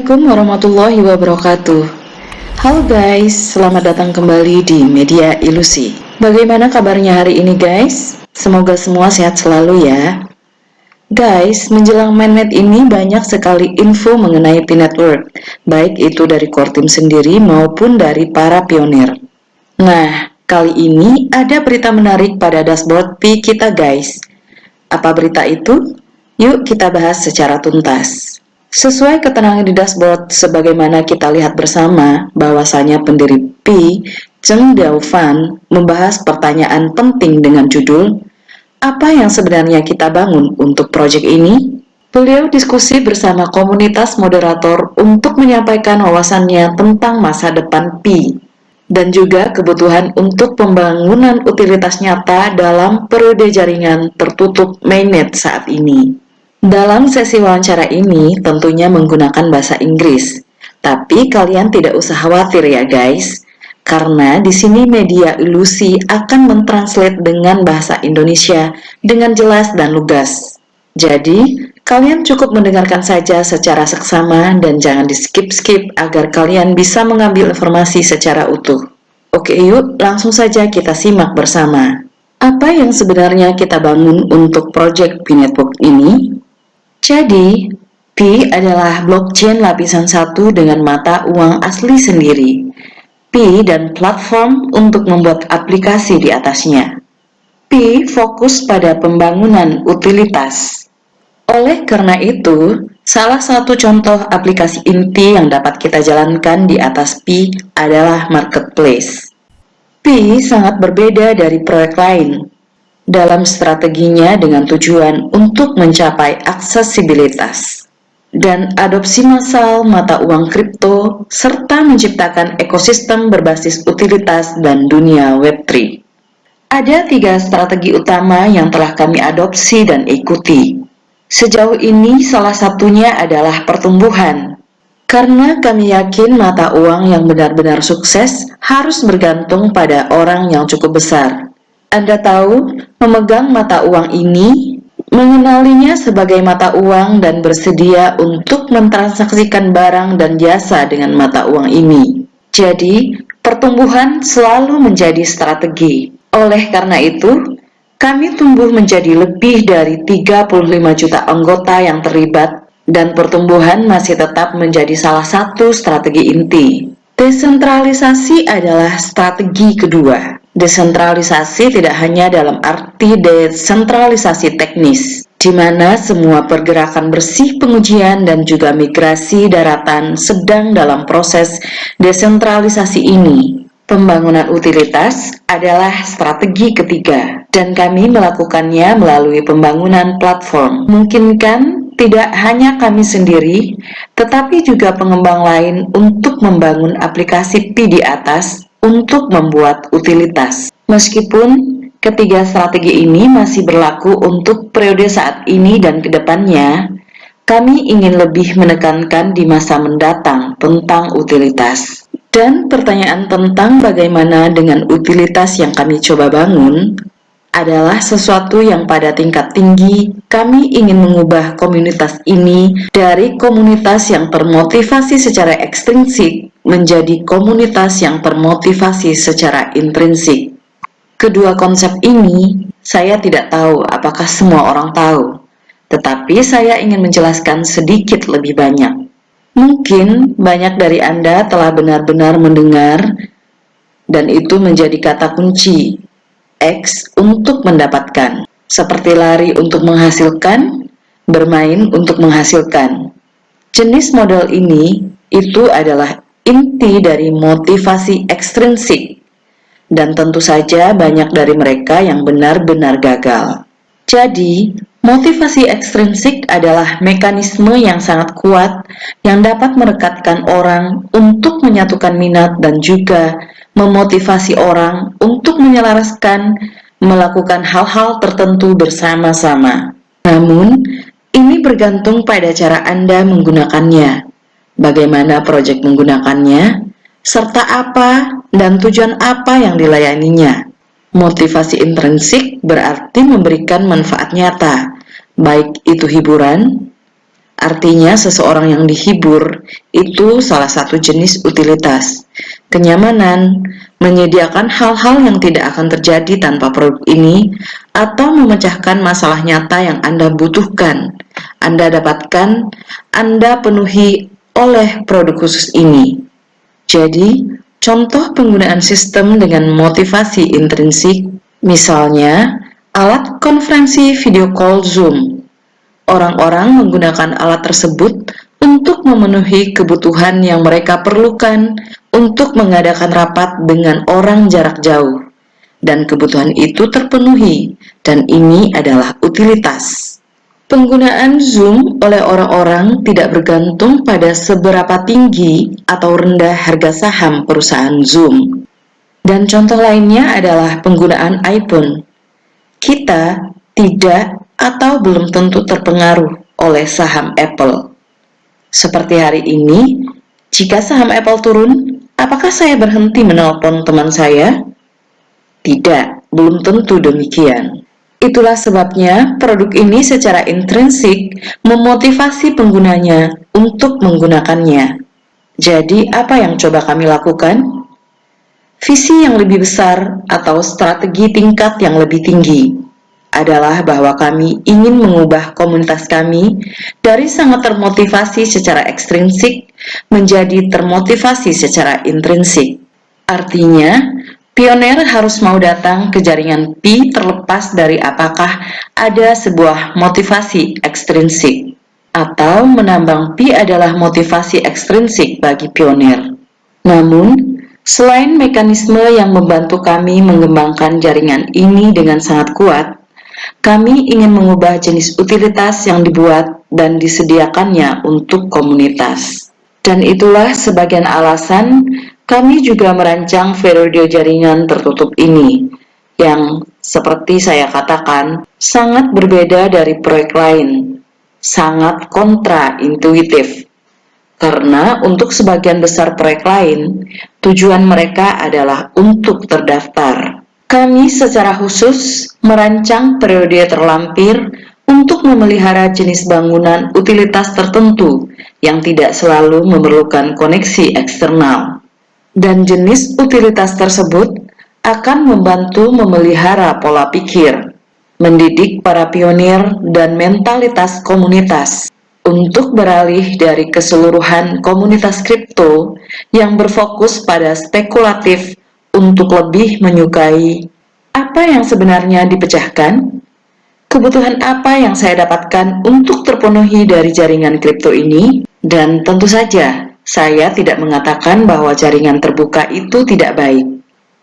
Assalamualaikum warahmatullahi wabarakatuh. Halo guys, selamat datang kembali di Media Ilusi. Bagaimana kabarnya hari ini guys? Semoga semua sehat selalu ya. Guys, menjelang mainnet ini banyak sekali info mengenai Pi Network, baik itu dari core team sendiri maupun dari para pionir. Nah, kali ini ada berita menarik pada dashboard Pi kita guys. Apa berita itu? Yuk kita bahas secara tuntas. Sesuai keterangan di dashboard, sebagaimana kita lihat bersama, bahwasanya pendiri Pi, Cheng Daofan, membahas pertanyaan penting dengan judul, apa yang sebenarnya kita bangun untuk proyek ini? Beliau diskusi bersama komunitas moderator untuk menyampaikan wawasannya tentang masa depan Pi, dan juga kebutuhan untuk pembangunan utilitas nyata dalam periode jaringan tertutup mainnet saat ini. Dalam sesi wawancara ini tentunya menggunakan bahasa Inggris, tapi kalian tidak usah khawatir ya guys, karena di sini Media Ilusi akan mentranslate dengan bahasa Indonesia dengan jelas dan lugas. Jadi, kalian cukup mendengarkan saja secara seksama dan jangan di-skip-skip agar kalian bisa mengambil informasi secara utuh. Oke yuk, langsung saja kita simak bersama. Apa yang sebenarnya kita bangun untuk proyek Pi Network ini? Jadi, Pi adalah blockchain lapisan satu dengan mata uang asli sendiri. Pi dan platform untuk membuat aplikasi di atasnya. Pi fokus pada pembangunan utilitas. Oleh karena itu, salah satu contoh aplikasi inti yang dapat kita jalankan di atas Pi adalah marketplace. Pi sangat berbeda dari proyek lain dalam strateginya dengan tujuan untuk mencapai aksesibilitas dan adopsi massal mata uang kripto serta menciptakan ekosistem berbasis utilitas dan dunia Web3. Ada 3 strategi utama yang telah kami adopsi dan ikuti. Sejauh ini salah satunya adalah pertumbuhan. Karena kami yakin mata uang yang benar-benar sukses harus bergantung pada orang yang cukup besar. Anda tahu, memegang mata uang ini, mengenalinya sebagai mata uang dan bersedia untuk mentransaksikan barang dan jasa dengan mata uang ini. Jadi, pertumbuhan selalu menjadi strategi. Oleh karena itu, kami tumbuh menjadi lebih dari 35 juta anggota yang terlibat dan pertumbuhan masih tetap menjadi salah satu strategi inti. Desentralisasi adalah strategi kedua. Desentralisasi tidak hanya dalam arti desentralisasi teknis, di mana semua pergerakan bersih pengujian dan juga migrasi daratan sedang dalam proses desentralisasi ini. Pembangunan utilitas adalah strategi ketiga, dan kami melakukannya melalui pembangunan platform. Memungkinkan tidak hanya kami sendiri, tetapi juga pengembang lain untuk membangun aplikasi Pi di atas untuk membuat utilitas. Meskipun ketiga strategi ini masih berlaku untuk periode saat ini dan kedepannya, kami ingin lebih menekankan di masa mendatang tentang utilitas. Dan pertanyaan tentang bagaimana dengan utilitas yang kami coba bangun adalah sesuatu yang pada tingkat tinggi kami ingin mengubah komunitas ini dari komunitas yang termotivasi secara ekstrinsik menjadi komunitas yang termotivasi secara intrinsik. Kedua konsep ini saya tidak tahu apakah semua orang tahu, tetapi saya ingin menjelaskan sedikit lebih banyak. Mungkin banyak dari Anda telah benar-benar mendengar dan itu menjadi kata kunci X untuk mendapatkan, seperti lari untuk menghasilkan, bermain untuk menghasilkan. Jenis model ini itu adalah inti dari motivasi ekstrinsik, dan tentu saja banyak dari mereka yang benar-benar gagal. Jadi, motivasi ekstrinsik adalah mekanisme yang sangat kuat yang dapat merekatkan orang untuk menyatukan minat dan juga memotivasi orang untuk menyelaraskan melakukan hal-hal tertentu bersama-sama. Namun, ini bergantung pada cara Anda menggunakannya, bagaimana proyek menggunakannya, serta apa dan tujuan apa yang dilayaninya. Motivasi intrinsik berarti memberikan manfaat nyata, baik itu hiburan, Artinya seseorang yang dihibur itu salah satu jenis utilitas. Kenyamanan, menyediakan hal-hal yang tidak akan terjadi tanpa produk ini, atau memecahkan masalah nyata yang Anda butuhkan, Anda dapatkan, Anda penuhi oleh produk khusus ini. Jadi, contoh penggunaan sistem dengan motivasi intrinsik, misalnya alat konferensi video call Zoom. Orang-orang menggunakan alat tersebut untuk memenuhi kebutuhan yang mereka perlukan untuk mengadakan rapat dengan orang jarak jauh. Dan kebutuhan itu terpenuhi, dan ini adalah utilitas. Penggunaan Zoom oleh orang-orang tidak bergantung pada seberapa tinggi atau rendah harga saham perusahaan Zoom. Dan contoh lainnya adalah penggunaan iPhone. Kita tidak atau belum tentu terpengaruh oleh saham Apple. Seperti hari ini, jika saham Apple turun, apakah saya berhenti menelpon teman saya? Tidak, belum tentu demikian. Itulah sebabnya produk ini secara intrinsik memotivasi penggunanya untuk menggunakannya. Jadi, apa yang coba kami lakukan? Visi yang lebih besar atau strategi tingkat yang lebih tinggi adalah bahwa kami ingin mengubah komunitas kami dari sangat termotivasi secara ekstrinsik menjadi termotivasi secara intrinsik. Artinya, pionir harus mau datang ke jaringan Pi terlepas dari apakah ada sebuah motivasi ekstrinsik, atau menambang Pi adalah motivasi ekstrinsik bagi pionir. Namun, selain mekanisme yang membantu kami mengembangkan jaringan ini dengan sangat kuat, kami ingin mengubah jenis utilitas yang dibuat dan disediakannya untuk komunitas. Dan itulah sebagian alasan kami juga merancang periode jaringan tertutup ini, yang seperti saya katakan, sangat berbeda dari proyek lain, sangat kontra-intuitif. Karena untuk sebagian besar proyek lain, tujuan mereka adalah untuk terdaftar. Kami secara khusus merancang periode terlampir untuk memelihara jenis bangunan utilitas tertentu yang tidak selalu memerlukan koneksi eksternal. Dan jenis utilitas tersebut akan membantu memelihara pola pikir, mendidik para pionir dan mentalitas komunitas untuk beralih dari keseluruhan komunitas kripto yang berfokus pada spekulatif untuk lebih menyukai apa yang sebenarnya dipecahkan, kebutuhan apa yang saya dapatkan untuk terpenuhi dari jaringan kripto ini, dan tentu saja saya tidak mengatakan bahwa jaringan terbuka itu tidak baik.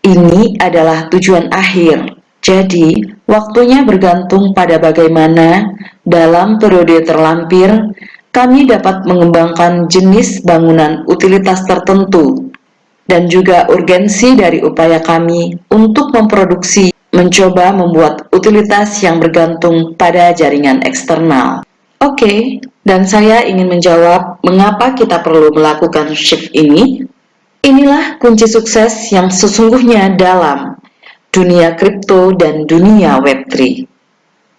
Ini adalah tujuan akhir. Jadi, waktunya bergantung pada bagaimana dalam periode terlampir kami dapat mengembangkan jenis bangunan utilitas tertentu dan juga urgensi dari upaya kami untuk memproduksi, mencoba membuat utilitas yang bergantung pada jaringan eksternal. Oke, dan saya ingin menjawab mengapa kita perlu melakukan shift ini. Inilah kunci sukses yang sesungguhnya dalam dunia kripto dan dunia Web3.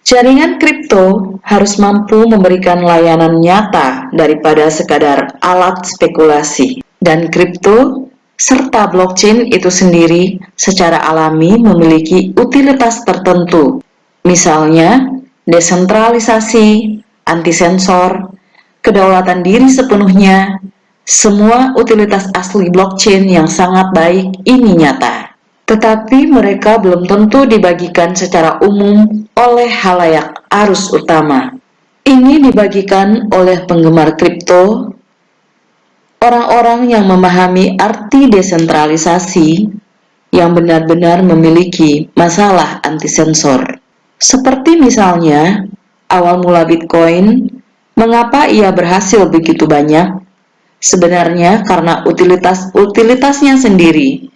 Jaringan kripto harus mampu memberikan layanan nyata daripada sekadar alat spekulasi, dan kripto serta blockchain itu sendiri secara alami memiliki utilitas tertentu, misalnya desentralisasi, anti-sensor, kedaulatan diri sepenuhnya. Semua utilitas asli blockchain yang sangat baik ini nyata, tetapi mereka belum tentu dibagikan secara umum oleh khalayak arus utama. Ini dibagikan oleh penggemar kripto, orang-orang yang memahami arti desentralisasi, yang benar-benar memiliki masalah anti-sensor. Seperti misalnya, awal mula Bitcoin, mengapa ia berhasil begitu banyak? Sebenarnya karena utilitasnya sendiri,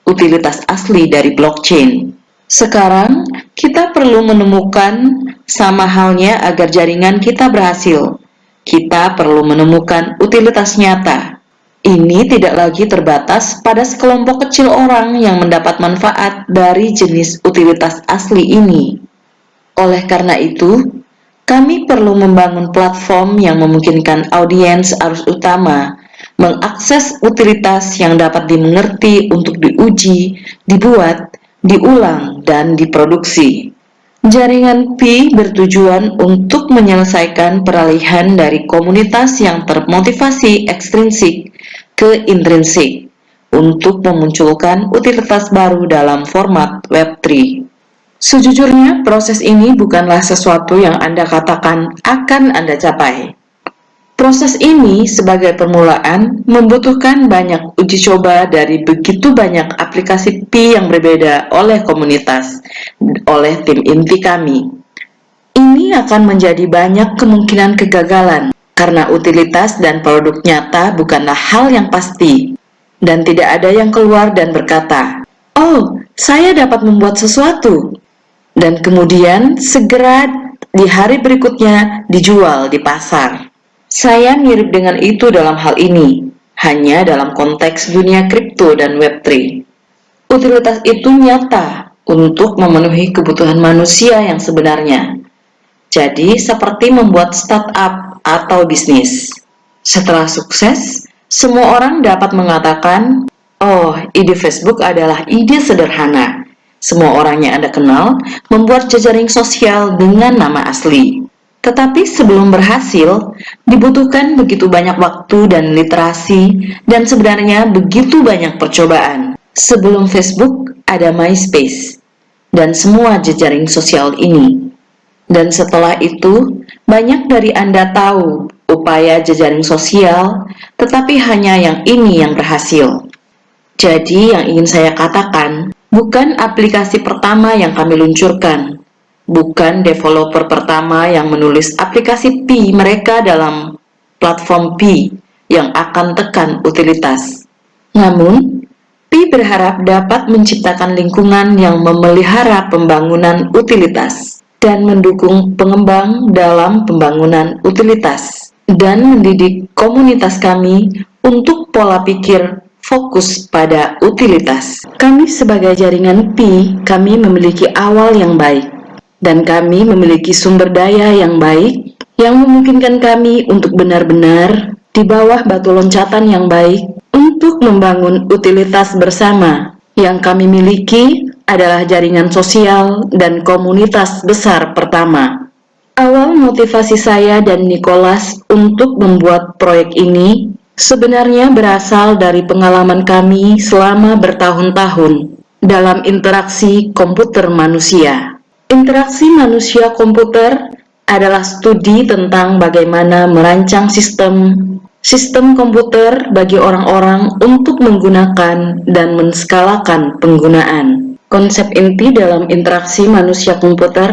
utilitas asli dari blockchain. Sekarang, kita perlu menemukan sama halnya agar jaringan kita berhasil. Kita perlu menemukan utilitas nyata. Ini tidak lagi terbatas pada sekelompok kecil orang yang mendapat manfaat dari jenis utilitas asli ini. Oleh karena itu, Kami perlu membangun platform yang memungkinkan audiens arus utama mengakses utilitas yang dapat dimengerti untuk diuji, dibuat, diulang, dan diproduksi. Jaringan Pi bertujuan untuk menyelesaikan peralihan dari komunitas yang termotivasi ekstrinsik ke intrinsik untuk memunculkan utilitas baru dalam format Web3. Sejujurnya, proses ini bukanlah sesuatu yang Anda katakan akan Anda capai. Proses ini sebagai permulaan membutuhkan banyak uji coba dari begitu banyak aplikasi Pi yang berbeda oleh komunitas, oleh tim inti kami. Ini akan menjadi banyak kemungkinan kegagalan, karena utilitas dan produk nyata bukanlah hal yang pasti, dan tidak ada yang keluar dan berkata, "Oh, saya dapat membuat sesuatu," dan kemudian segera di hari berikutnya dijual di pasar. Saya mirip dengan itu dalam hal ini, hanya dalam konteks dunia kripto dan Web3. Utilitas itu nyata untuk memenuhi kebutuhan manusia yang sebenarnya. Jadi, seperti membuat startup atau bisnis. Setelah sukses, semua orang dapat mengatakan, "Oh, ide Facebook adalah ide sederhana. Semua orang yang Anda kenal membuat jejaring sosial dengan nama asli." Tetapi sebelum berhasil, dibutuhkan begitu banyak waktu dan literasi, dan sebenarnya begitu banyak percobaan. Sebelum Facebook, ada MySpace, dan semua jejaring sosial ini. Dan setelah itu, banyak dari Anda tahu upaya jejaring sosial, tetapi hanya yang ini yang berhasil. Jadi yang ingin saya katakan, bukan aplikasi pertama yang kami luncurkan, bukan developer pertama yang menulis aplikasi Pi mereka dalam platform Pi yang akan tekan utilitas. Namun, Pi berharap dapat menciptakan lingkungan yang memelihara pembangunan utilitas dan mendukung pengembang dalam pembangunan utilitas dan mendidik komunitas kami untuk pola pikir fokus pada utilitas. Kami sebagai jaringan Pi, kami memiliki awal yang baik, dan kami memiliki sumber daya yang baik yang memungkinkan kami untuk benar-benar di bawah batu loncatan yang baik untuk membangun utilitas bersama. Yang kami miliki adalah jaringan sosial dan komunitas besar pertama. Awal motivasi saya dan Nicholas untuk membuat proyek ini sebenarnya berasal dari pengalaman kami selama bertahun-tahun dalam interaksi komputer manusia. Interaksi manusia-komputer adalah studi tentang bagaimana merancang sistem komputer bagi orang-orang untuk menggunakan dan menskalakan penggunaan. Konsep inti dalam interaksi manusia-komputer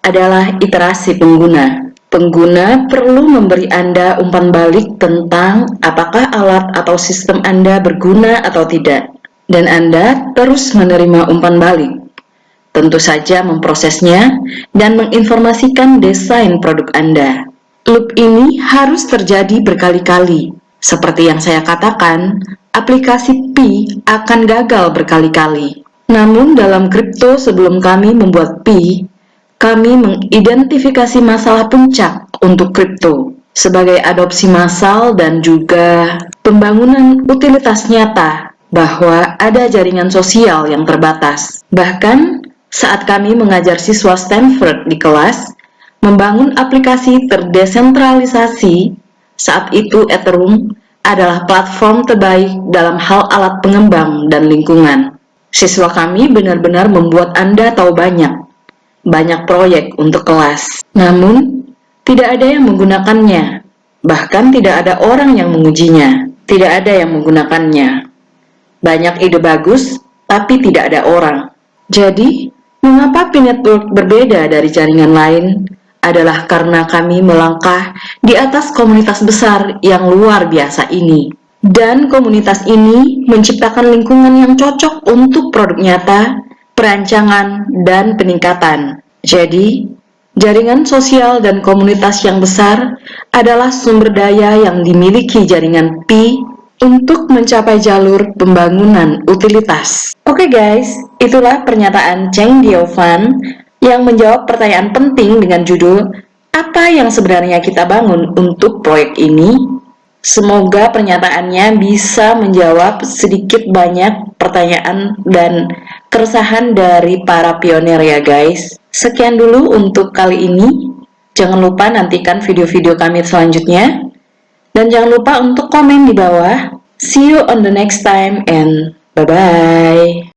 adalah iterasi pengguna. Pengguna perlu memberi Anda umpan balik tentang apakah alat atau sistem Anda berguna atau tidak, dan Anda terus menerima umpan balik. Tentu saja memprosesnya dan menginformasikan desain produk Anda. Loop ini harus terjadi berkali-kali. Seperti yang saya katakan, aplikasi Pi akan gagal berkali-kali. Namun dalam kripto sebelum kami membuat Pi, kami mengidentifikasi masalah puncak untuk kripto sebagai adopsi massal dan juga pembangunan utilitas nyata bahwa ada jaringan sosial yang terbatas. Bahkan saat kami mengajar siswa Stanford di kelas, membangun aplikasi terdesentralisasi, saat itu Ethereum adalah platform terbaik dalam hal alat pengembang dan lingkungan. Siswa kami benar-benar membuat Anda tahu banyak proyek untuk kelas. Namun, tidak ada yang menggunakannya. Bahkan tidak ada orang yang mengujinya. Tidak ada yang menggunakannya. Banyak ide bagus, tapi tidak ada orang. Jadi, mengapa Pi Network berbeda dari jaringan lain? Adalah karena kami melangkah di atas komunitas besar yang luar biasa ini. Dan komunitas ini menciptakan lingkungan yang cocok untuk produk nyata, perancangan, dan peningkatan. Jadi, jaringan sosial dan komunitas yang besar adalah sumber daya yang dimiliki jaringan Pi untuk mencapai jalur pembangunan utilitas. Oke guys, itulah pernyataan Cheng Diaofan yang menjawab pertanyaan penting dengan judul Apa yang sebenarnya kita bangun untuk proyek ini? Semoga pernyataannya bisa menjawab sedikit banyak pertanyaan dan keresahan dari para pionir ya guys. Sekian dulu untuk kali ini. Jangan lupa nantikan video-video kami selanjutnya. Dan jangan lupa untuk komen di bawah. See you on the next time and bye-bye.